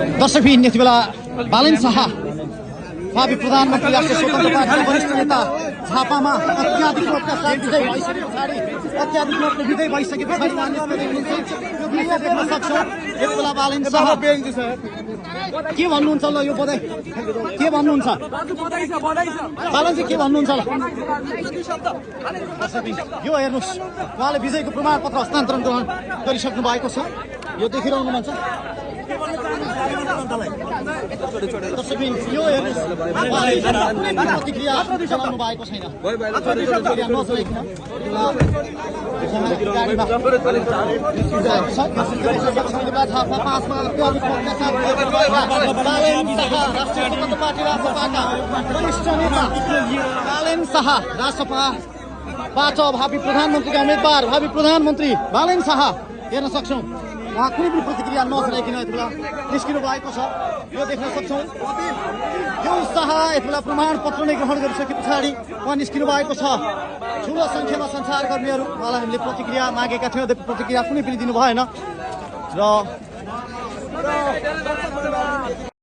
दर्शकबिन यति बेला बालेन शाह भावी प्रधानमन्त्री राष्ट्रिय स्वतन्त्र पार्टीका वरिष्ठ नेता झापामा अत्याधिक मतका साथ विजय भइसके पछाडि अत्याधिक मतले विजय भइसके पछाडि उहाँ निस्कदै हुनुहुन्छ। यो दृश्य देख्न सक्छौँ यति बेला बालेन शाह के भन्नुहुन्छ ल यो बधाई के भन्नुहुन्छ बालनजी के भन्नुहुन्छ ल यो हेर्नुहोस् उहाँले विजयको प्रमाणपत्र हस्तान्तरण ग्रहण गरिसक्नु भएको छ यो देखिरहनु मन छ दर्शकबिन यो हेर्नुहोस् प्रतिक्रिया जनाउनु भएको छैन प्रतिक्रिया नजनाइकन बालेन शाह राजसभाबाट भावी प्रधानमन्त्रीका उम्मेदवार भावी प्रधानमन्त्री बालेन शाह हेर्न सक्छौँ उहाँ कुनै पनि प्रतिक्रिया नजनाइकन यति बेला निस्किनु भएको छ यो देख्न सक्छौँ। यो शाह यति बेला प्रमाणपत्र नै ग्रहण गरिसके पछाडि उहाँ निस्किनु भएको छ। ठुलो सङ्ख्यामा सञ्चारकर्मीहरू उहाँलाई हामीले प्रतिक्रिया मागेका थियौँ प्रतिक्रिया कुनै पनि दिनु भएन र